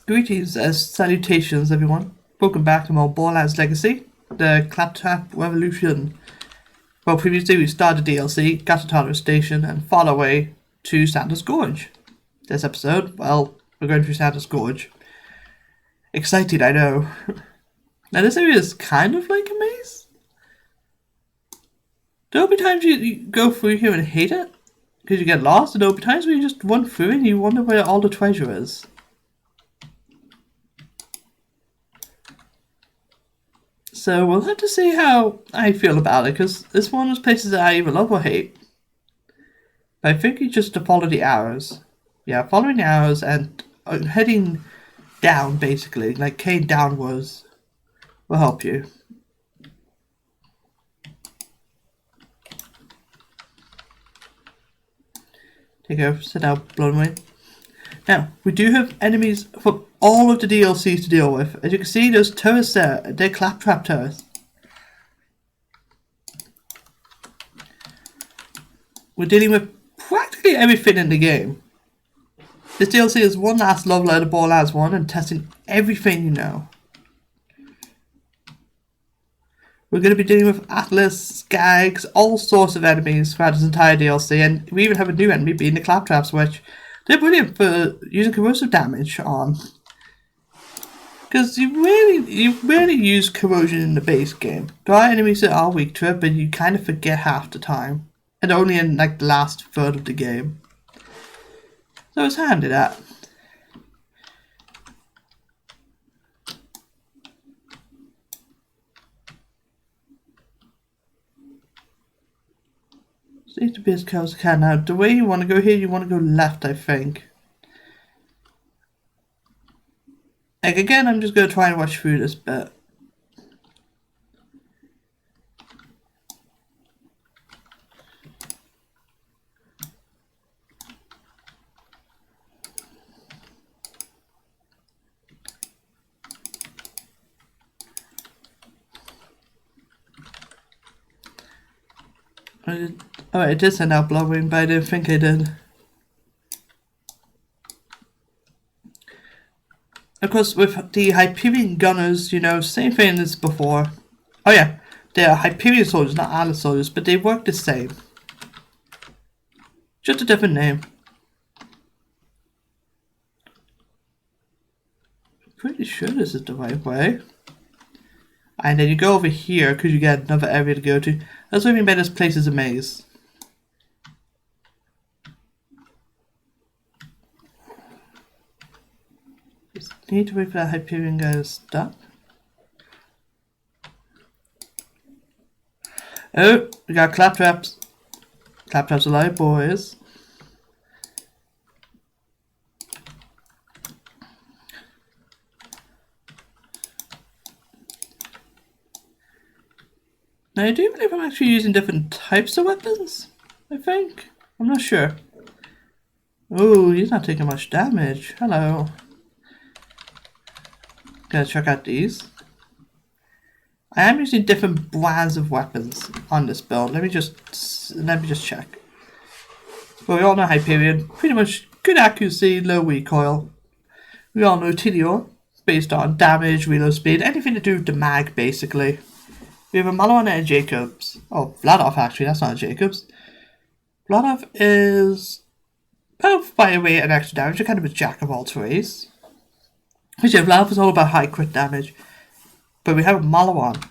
Greetings and salutations, everyone. Welcome back to more Borderlands Legacy, the Claptrap Revolution. Well, previously we started DLC, got to Tartarus Station, and fought our way to Santa's Gorge. This episode, well, we're going through Santa's Gorge. Excited, I know. Now this area is kind of like a maze. There'll be times you go through here and hate it, because you get lost, and there'll be times where you just run through and you wonder where all the treasure is. So we'll have to see how I feel about it, because it's one of those places that I either love or hate. But I think you just to follow the arrows. Yeah, following the arrows and heading down, basically, like Kane downwards, will help you. There you go, sit down, blown away. Now, we do have enemies from all of the DLCs to deal with. As you can see, there's turrets there. They're claptrap turrets. We're dealing with practically everything in the game. This DLC is one last love letter to Borderlands 1 and testing everything you know. We're going to be dealing with Atlas, Skags, all sorts of enemies throughout this entire DLC, and we even have a new enemy being the claptraps, which they're brilliant for using corrosive damage on. Because you rarely use corrosion in the base game. There are enemies that are weak to it, but you kind of forget half the time. And only in like the last third of the game. So it's handy that. Seems to be as close as I can now. The way you want to go here, you want to go left, I think. Like again, I'm just going to try and watch through this bit. Oh, it did send out blowing, but I didn't think I did. Of course, with the Hyperion gunners, you know, same thing as before. Oh yeah, they're Hyperion soldiers, not Atlas soldiers, but they work the same. Just a different name. I'm pretty sure this is the right way. And then you go over here, because you get another area to go to. That's what I mean by this place is a maze. Just need to wait for that Hyperion guy to stop. Oh, we got claptraps. Claptraps alive, boys. Now I do believe I'm actually using different types of weapons, I think. I'm not sure. Oh, he's not taking much damage. Hello. Gotta check out these. I am using different brands of weapons on this build. Let me just check. Well, we all know Hyperion. Pretty much good accuracy, low recoil. We all know TDO, based on damage, reload speed, anything to do with the mag, basically. We have a Malon and a Jacobs. Oh, Vladov actually, that's not a Jacobs. Vladov is both by weight and extra damage. You're kind of a jack of all trades. Which yeah, Vladov is all about high crit damage. But we have a Malawan.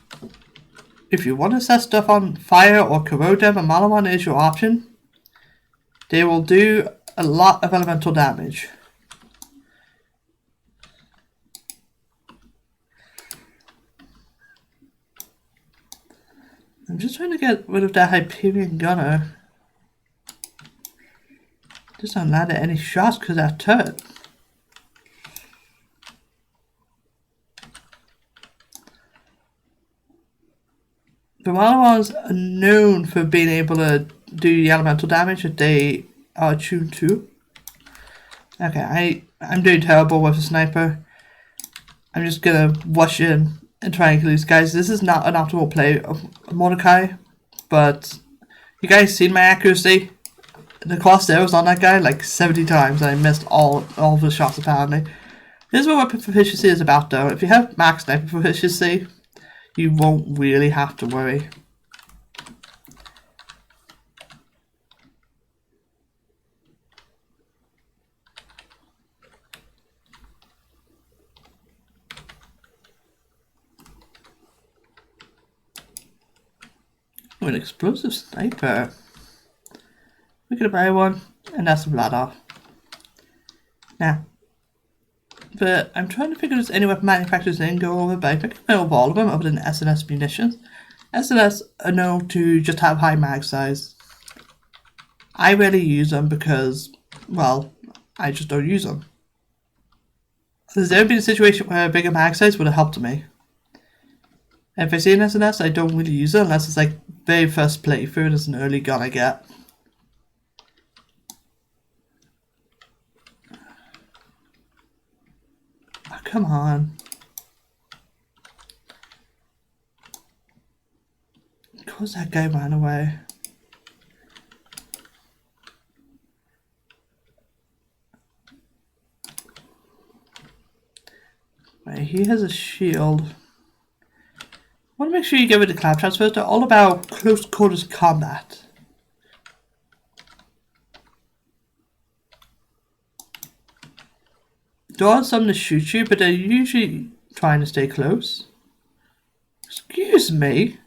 If you want to set stuff on fire or corrode them, a Malawan is your option. They will do a lot of elemental damage. I'm just trying to get rid of that Hyperion gunner. Just don't land at any shots because of that turret. The Malawans are known for being able to do the elemental damage that they are attuned to. Okay, I'm doing terrible with a sniper. I'm just gonna rush in and try and kill these guys. This is not an optimal play of Mordecai, but you guys seen my accuracy? The crosshair was on that guy like 70 times and I missed all of the shots apparently. Here's what weapon proficiency is about though. If you have max sniper proficiency, you won't really have to worry. Oh, an explosive sniper. We're gonna buy one, and that's a lot off. Now, but I'm trying to figure if there's any weapon manufacturers I didn't go over, but I think I know of all of them other than SNS munitions. SNS are known to just have high mag size. I rarely use them because, well, I just don't use them. There's ever been a situation where a bigger mag size would have helped me. And if I see an SNS, I don't really use it unless it's like very first playthrough and it's an early gun I get. Oh, come on. Of course that guy ran away. Right, he has a shield. I want to make sure you get rid of clap transfers. They're all about close quarters combat. There are some to shoot you, but they're usually trying to stay close. Excuse me.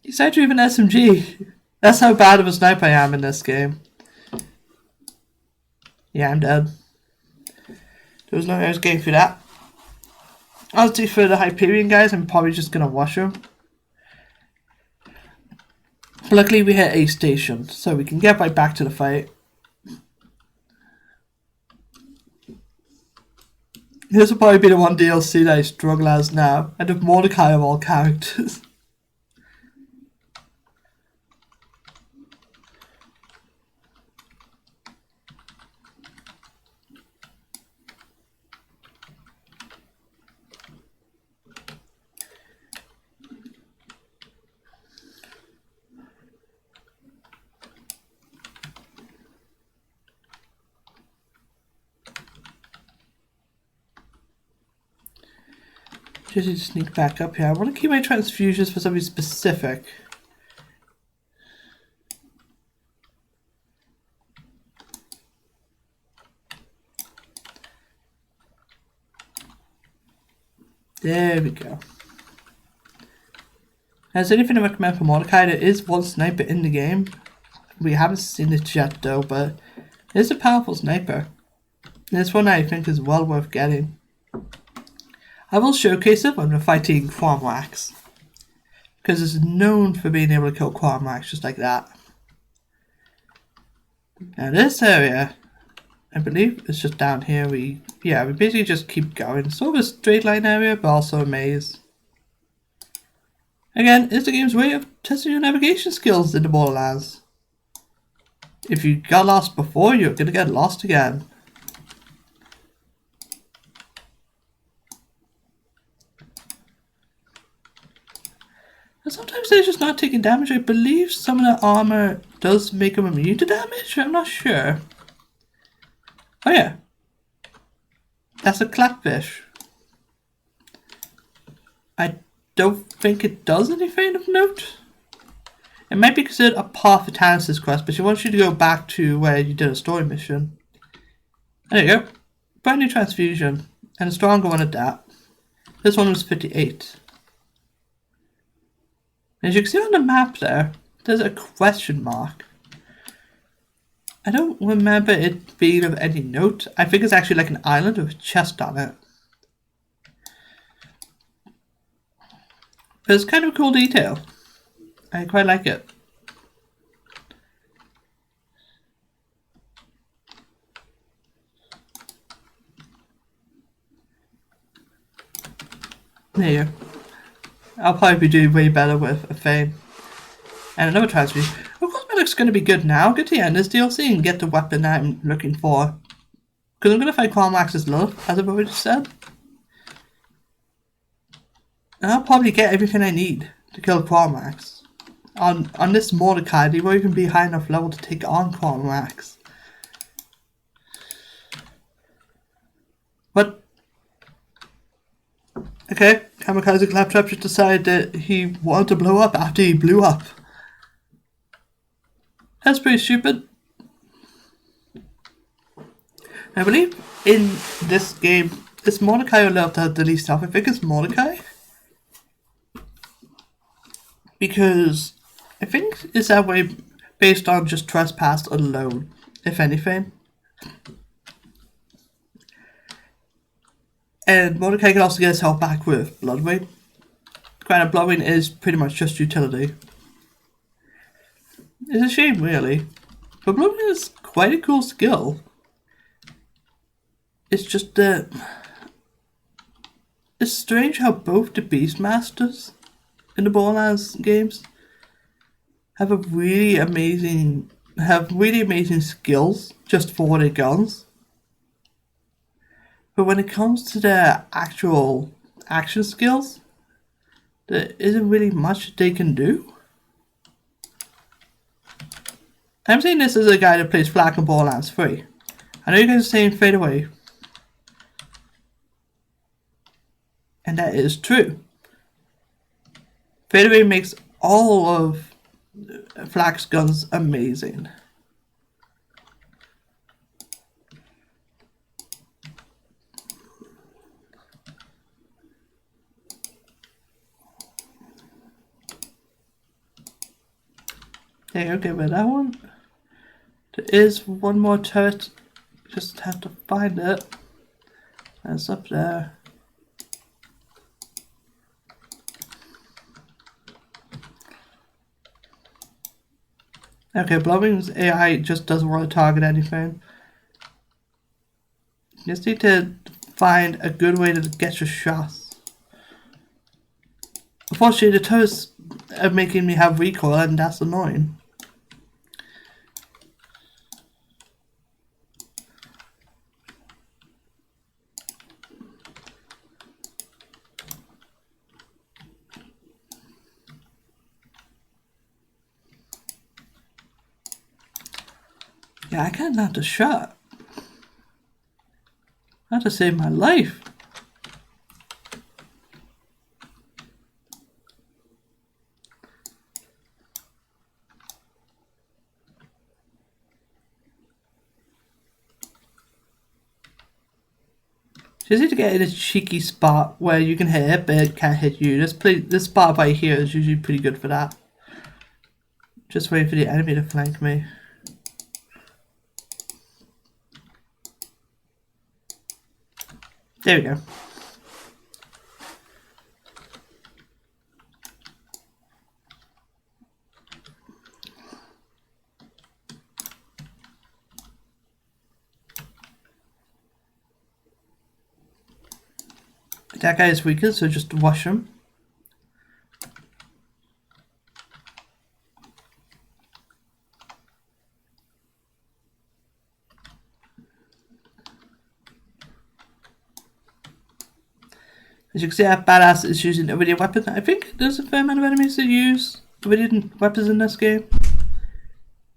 He's actually even SMG. That's how bad of a sniper I am in this game. Yeah, I'm dead. There was no way I was getting through that. Honestly, for the Hyperion guys, I'm probably just gonna wash them. Luckily, we hit a station, so we can get right back to the fight. This will probably be the one DLC that I struggle as now, and of Mordecai of all characters. Just need to sneak back up here. I want to keep my transfusions for something specific. There we go. As anything I recommend for Mordecai, there is one sniper in the game. We haven't seen it yet though, but it's a powerful sniper. And it's one I think is well worth getting. I will showcase it when we're fighting Quamwax, because it's known for being able to kill Quamwax just like that. Now this area, I believe it's just down here. We basically just keep going. Sort of a straight line area, but also a maze. Again, it's the game's way of testing your navigation skills in the Borderlands. If you got lost before, you're gonna get lost again. And sometimes they're just not taking damage. I believe some of the armor does make them immune to damage. I'm not sure. Oh yeah. That's a clapfish. I don't think it does anything of note. It might be considered a part of the Tannis' quest, but she wants you to go back to where you did a story mission. There you go. Brand new transfusion. And a stronger one at that. This one was 58. As you can see on the map there, there's a question mark. I don't remember it being of any note. I think it's actually like an island with a chest on it. But it's kind of a cool detail. I quite like it. There you go. I'll probably be doing way better with a Fame. And another transfusion. Of course, my luck's going to be good now. Good to end this DLC and get the weapon that I'm looking for. Because I'm going to find Qualmax's love, as I've already said. And I'll probably get everything I need to kill Qualmax. On this Mordecai, they won't even be high enough level to take on Qualmax. What? Okay, Kamikaze Claptrap just decided that he wanted to blow up after he blew up. That's pretty stupid. I believe in this game, it's Mordecai who left out the least health. I think it's Mordecai. Because I think it's that way based on just trespass alone, if anything. And Mordecai can also get his health back with Bloodwing. Granted, Bloodwing is pretty much just utility. It's a shame, really. But Bloodwing is quite a cool skill. It's just that it's strange how both the Beastmasters in the Borderlands games have really amazing skills just for their guns. But when it comes to their actual action skills, there isn't really much they can do. I'm saying this as a guy that plays Flak and Borderlands 3. I know you guys are saying fade away. And that is true. Fade away makes all of Flak's guns amazing. Okay, okay, with that one. There is one more turret. Just have to find it. It's up there. Okay, Bloodwing's AI just doesn't want to target anything. You just need to find a good way to get your shots. Unfortunately, the turrets are making me have recoil, and that's annoying. Yeah, I can't land a shot. I have to save my life. Just need to get in a cheeky spot where you can hit it, but it can't hit you. This spot right here is usually pretty good for that. Just waiting for the enemy to flank me. There we go. That guy is weaker, so just wash him. As you can see, our badass is using Iridium weapon. I think there's a fair amount of enemies that use Iridium weapons in this game.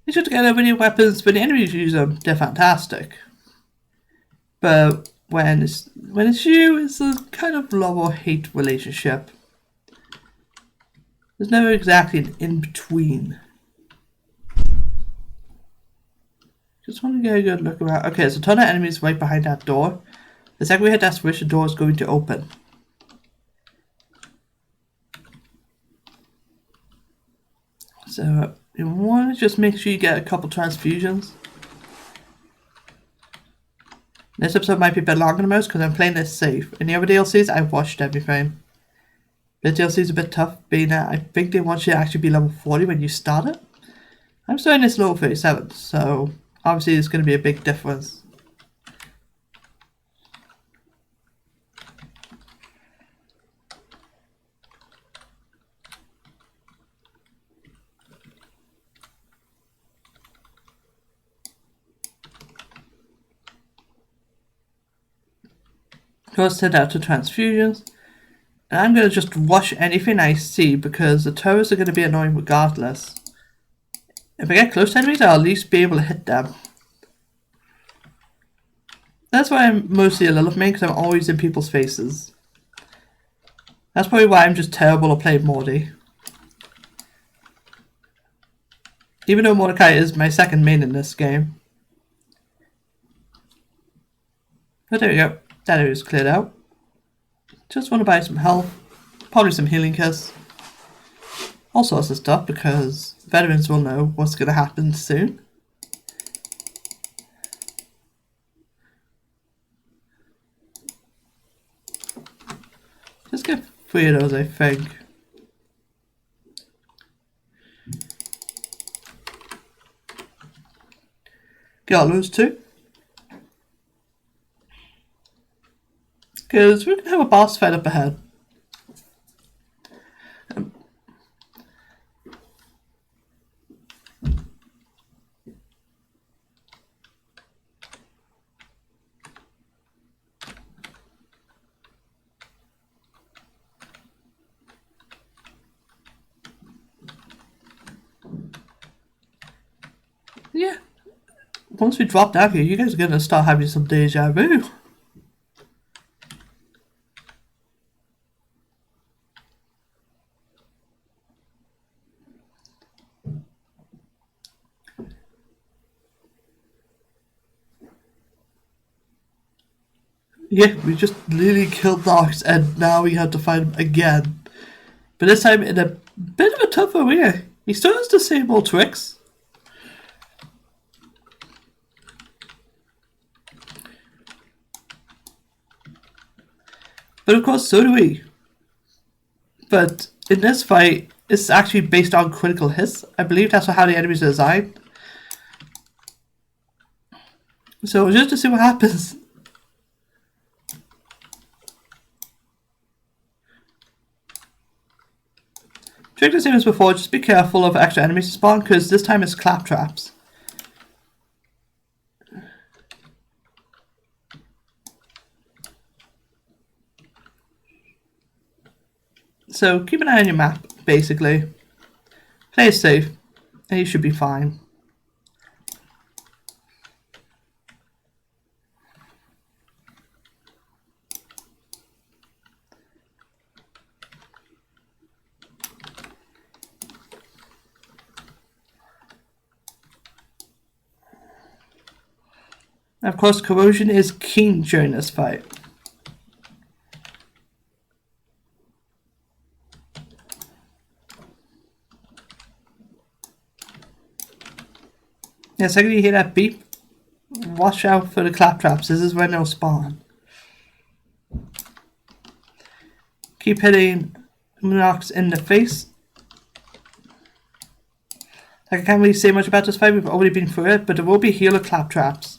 You should get Iridium weapons, when the enemies use them, they're fantastic. But when it's you, it's a kind of love or hate relationship. There's never exactly an in-between. Just want to get a good look around. Okay, there's a ton of enemies right behind that door. The second we hit that switch, the door is going to open. So you want to just make sure you get a couple transfusions. This episode might be a bit longer than most because I'm playing this safe. In the other DLCs, I've watched everything. This DLC is a bit tough, being that I think they want you to actually be level 40 when you start it. I'm starting this level 37, so obviously it's going to be a big difference. Go send out to transfusions. And I'm going to just rush anything I see because the turrets are going to be annoying regardless. If I get close to enemies, I'll at least be able to hit them. That's why I'm mostly a Lilith main, because I'm always in people's faces. That's probably why I'm just terrible at playing Morty. Even though Mordecai is my second main in this game. But there we go. That area's cleared out. Just want to buy some health. Probably some healing kits. All sorts of stuff, because veterans will know what's going to happen soon. Just get 3 of those, I think. Get those 2. Because we're going to have a boss fight up ahead. Yeah. Once we drop down here, you guys are going to start having some deja vu. Yeah, we just literally killed Nox and now we have to fight him again. But this time in a bit of a tougher way. He still has the same old tricks. But of course, so do we. But in this fight, it's actually based on critical hits. I believe that's how the enemies are designed. So just to see what happens. Trick the same as before, just be careful of extra enemies to spawn, because this time it's claptraps. So keep an eye on your map, basically. Play it safe, and you should be fine. Of course, corrosion is keen during this fight. Yeah, the second you hear that beep, watch out for the claptraps. This is when they'll spawn. Keep hitting Monox in the face. Like, I can't really say much about this fight, we've already been through it, but there will be healer claptraps.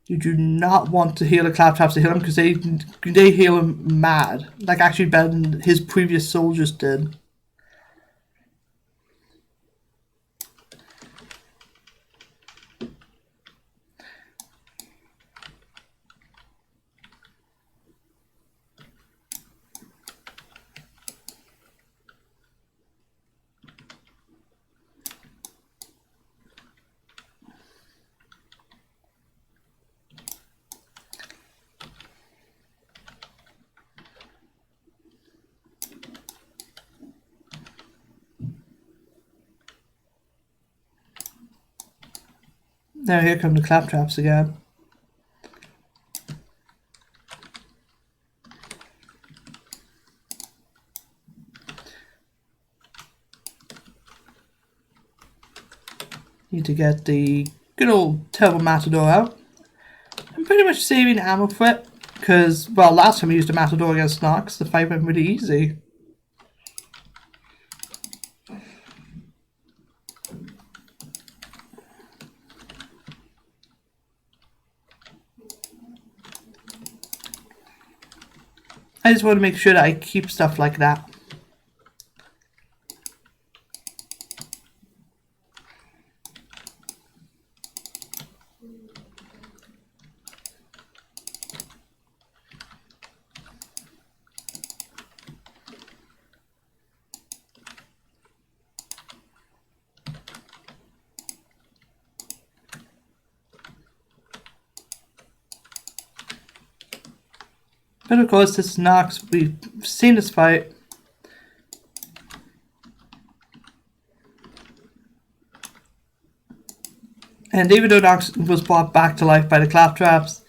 You do not want to heal the claptraps to heal him, because they heal him mad. Like, actually better than his previous soldiers did. Now here come the claptraps again. Need to get the good old Terrible Matador out. I'm pretty much saving ammo for it, because, well, last time I used a Matador against Nox, the fight went really easy. I just want to make sure that I keep stuff like that. But of course, this is Nox. We've seen this fight. And even though Nox was brought back to life by the claptraps,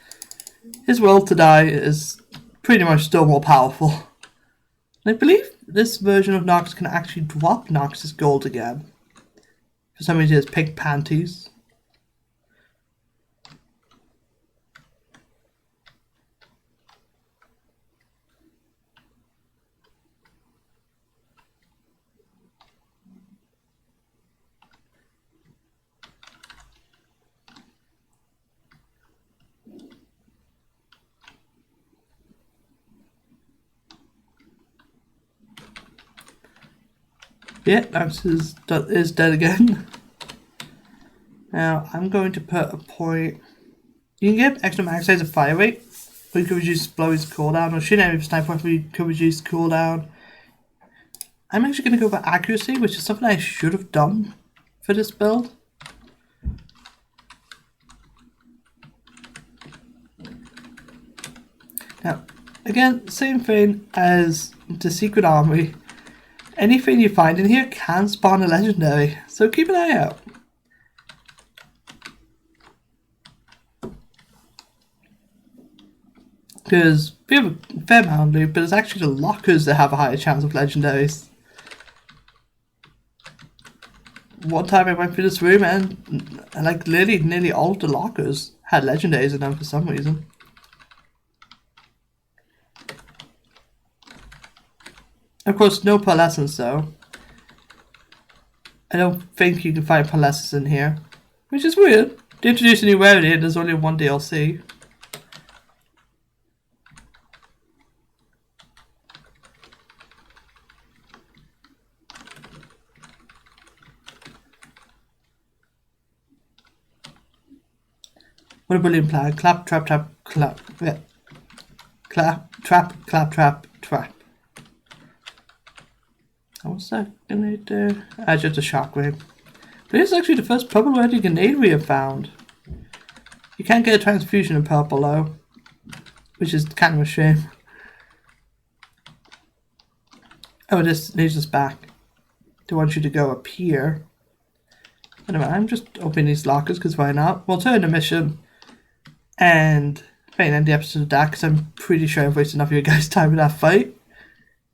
his will to die is pretty much still more powerful. And I believe this version of Nox can actually drop Nox's gold again. For some reason, it's pink panties. Yeah, Nox is dead again. Now, I'm going to put a point. You can get extra mag size of fire rate, or you can reduce Blowy's cooldown, or shoot enemy sniper rifle, you can reduce cooldown. I'm actually going to go for accuracy, which is something I should have done for this build. Now, again, same thing as the Secret Armory. Anything you find in here can spawn a legendary, so keep an eye out. Because we have a fair amount of loot, but it's actually the lockers that have a higher chance of legendaries. One time I went through this room and like literally nearly all of the lockers had legendaries in them for some reason. Of course, no pearlescence though. I don't think you can find pearlescence in here, which is weird. They introduced a new rarity and there's only one DLC. What a brilliant plan. Clap, trap, trap, clap. Yeah. Clap, trap, clap, trap, trap. What's that gonna do? Just a shockwave. But it's actually the first purple ready grenade we have found. You can't get a transfusion in purple though, which is kind of a shame. Oh, this leads us back. They want you to go up here. Anyway, I'm just opening these lockers because why not? We'll turn the mission and end the episode of that because I'm pretty sure I've wasted enough of your guys' time in that fight.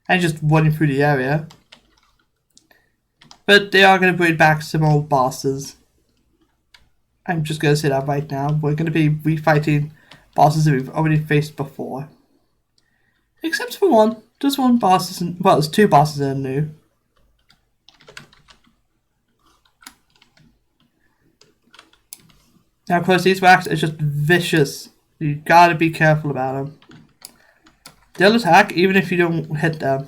And just running through the area. But they are going to bring back some old bosses. I'm just going to say that right now. We're going to be refighting bosses that we've already faced before. Except for one. Just one boss isn't... Well, there's two bosses that are new. Now, of course, these racks are just vicious. You gotta be careful about them. They'll attack even if you don't hit them.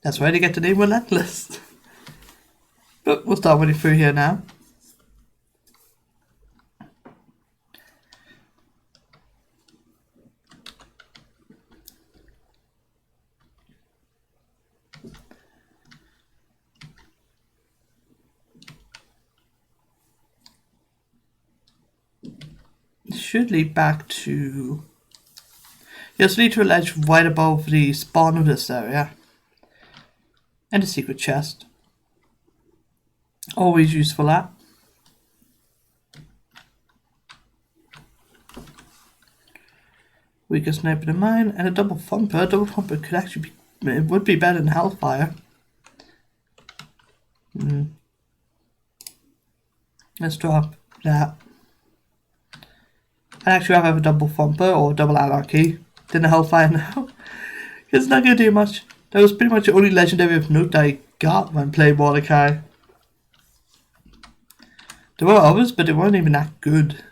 That's why they get the name Relentless. But we'll start running through here now. It should lead back to... Yes, lead to a ledge right above the spawn of this area. And a secret chest. Always useful that. Weaker sniper than mine and a double thumper. A double thumper could actually be... It would be better than Hellfire. Let's drop that. I'd actually rather have a double thumper or double anarchy than a Hellfire now. It's not going to do much. That was pretty much the only legendary of note I got when playing Mordecai. There were others, but they weren't even that good.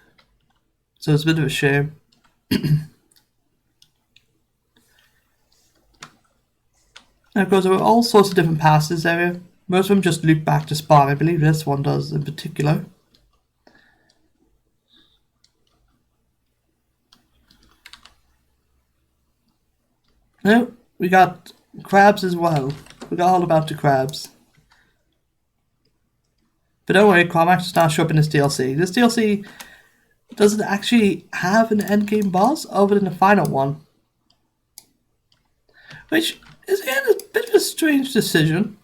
So it's a bit of a shame. And of course, there were all sorts of different paths this area. Most of them just loop back to spawn. I believe this one does in particular. No, we got crabs as well. We got all about the crabs. But don't worry, Cormac does not show up in this DLC. This DLC doesn't actually have an endgame boss other than the final one. Which is again a bit of a strange decision.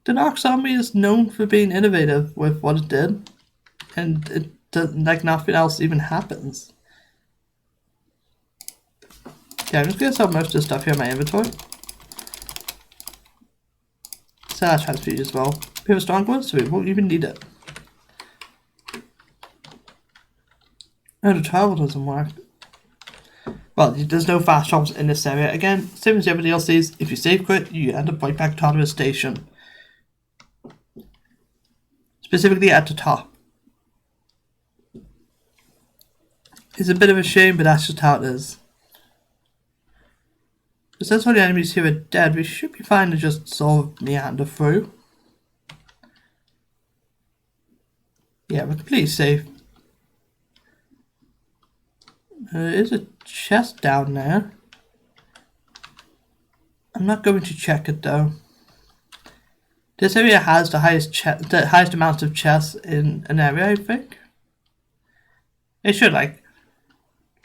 The Narc Zombie is known for being innovative with what it did. And it doesn't, like, nothing else even happens. Yeah, I'm just gonna sell most of the stuff here in my inventory. Sell that transfuge as well. We have a strong one, so we won't even need it. Oh, the travel doesn't work. Well, there's no fast travels in this area. Again, same as the other DLCs, if you save quit, you end up right back to Autonomous Station. Specifically at the top. It's a bit of a shame, but that's just how it is. Because since all the enemies here are dead, we should be fine to just sort of meander through. Yeah, we're completely safe. There is a chest down there. I'm not going to check it though. This area has the highest amount of chests in an area, I think. It should, like.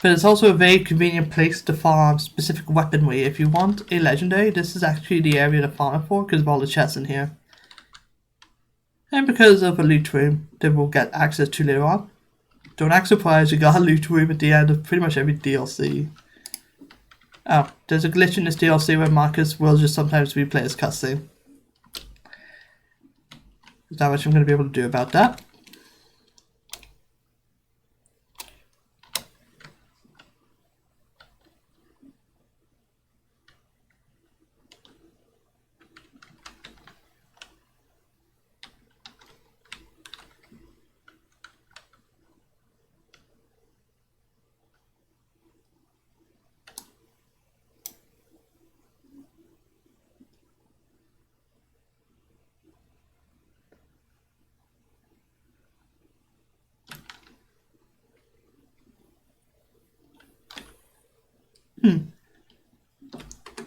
But it's also a very convenient place to farm specific weaponry. If you want a legendary, this is actually the area to farm it for because of all the chests in here. And because of a loot room that we'll get access to later on. Don't act surprised, you got a loot room at the end of pretty much every DLC. Oh, there's a glitch in this DLC where Marcus will just sometimes replay his cutscene. There's not much I'm going to be able to do about that.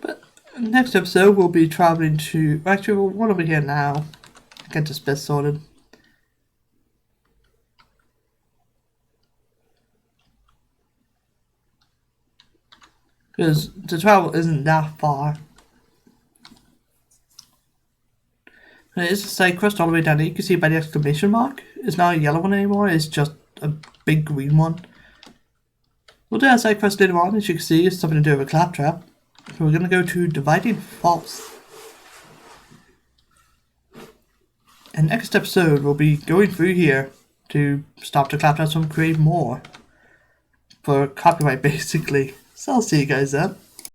But next episode we'll be traveling to. Actually, what are we here now? Get this bit sorted. Because the travel isn't that far. And it is a side quest all the way down there. You can see by the exclamation mark. It's not a yellow one anymore, it's just a big green one. We'll do that side quest later on, as you can see, it's something to do with a claptrap. So we're going to go to Dividing Faults. And next episode we'll be going through here to stop the claptraps from creating more. For copyright basically. So I'll see you guys then.